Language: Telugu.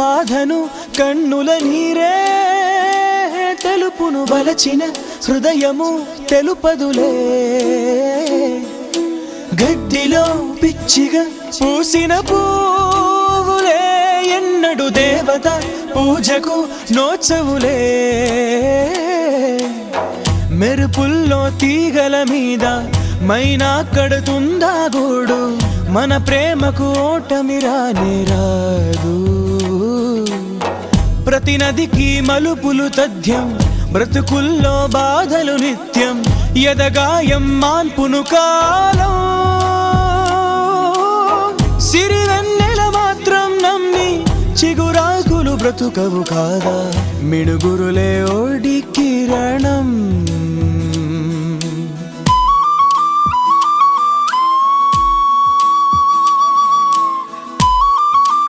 బాధను కన్నుల నీరే తెలుపును, వలచిన హృదయము తెలుపదులే. గడ్డిలో పిచ్చిగా పూసిన పువ్వులే ఎన్నడు దేవత పూజకు నోచవులే. మెరుపుల్లో తీగల మీద మైనా కడుతుందా గూడు, మన ప్రేమకు ఓటమి రానే రాదు. ప్రతి నదికి మలుపులు తథ్యం, బ్రతుకుల్లో బాధలు నిత్యం. ఎదగాయం మాన్పును కాలం, సిరివెన్నెల మాత్రం నమ్మి చిగురాకులు బ్రతుకవు కాదా. మిడుగురులే ఓడి కిరణం.